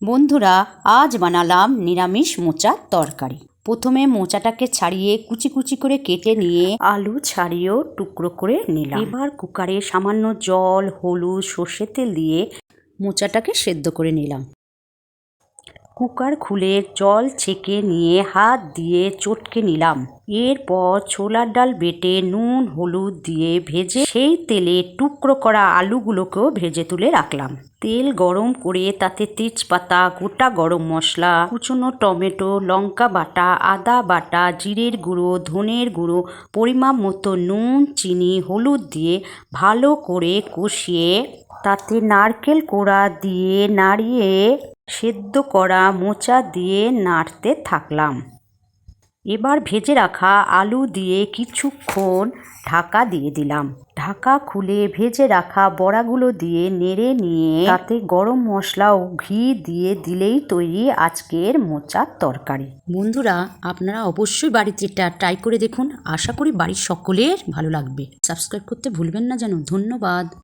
বন্ধুরা, আজ বানালাম নিরামিষ মোচার তরকারি। প্রথমে মোচাটাকে ছাড়িয়ে কুচি কুচি করে কেটে নিয়ে আলু ছাড়িয়েও টুকরো করে নিলাম। এবার কুকারে সামান্য জল, হলুদ, সর্ষের তেল দিয়ে মোচাটাকে সেদ্ধ করে নিলাম। কুকার খুলে জল ছেঁকে নিয়ে হাত দিয়ে চটকে নিলাম। এরপর ছোলার ডাল বেটে নুন হলুদ দিয়ে ভেজে সেই তেলে টুকরো করা আলুগুলোকেও ভেজে তুলে রাখলাম। তেল গরম করে তাতে তেজপাতা, গোটা গরম মশলা, কুচনো টমেটো, লঙ্কা বাটা, আদা বাটা, জিরের গুঁড়ো, ধনের গুঁড়ো, পরিমাপ মতো নুন, চিনি, হলুদ দিয়ে ভালো করে কষিয়ে তাতে নারকেল কোড়া দিয়ে নাড়িয়ে সেদ্ধ করা মোচা দিয়ে নাড়তে থাকলাম। এবার ভেজে রাখা আলু দিয়ে কিছুক্ষণ ঢাকা দিয়ে দিলাম। ঢাকা খুলে ভেজে রাখা বড়াগুলো দিয়ে নেড়ে নিয়ে তাতে গরম মশলা ও ঘি দিয়ে দিলেই তৈরি আজকের মোচার তরকারি। বন্ধুরা, আপনারা অবশ্যই বাড়িতে এটা ট্রাই করে দেখুন। আশা করি বাড়ির সকলের ভালো লাগবে। সাবস্ক্রাইব করতে ভুলবেন না যেন। ধন্যবাদ।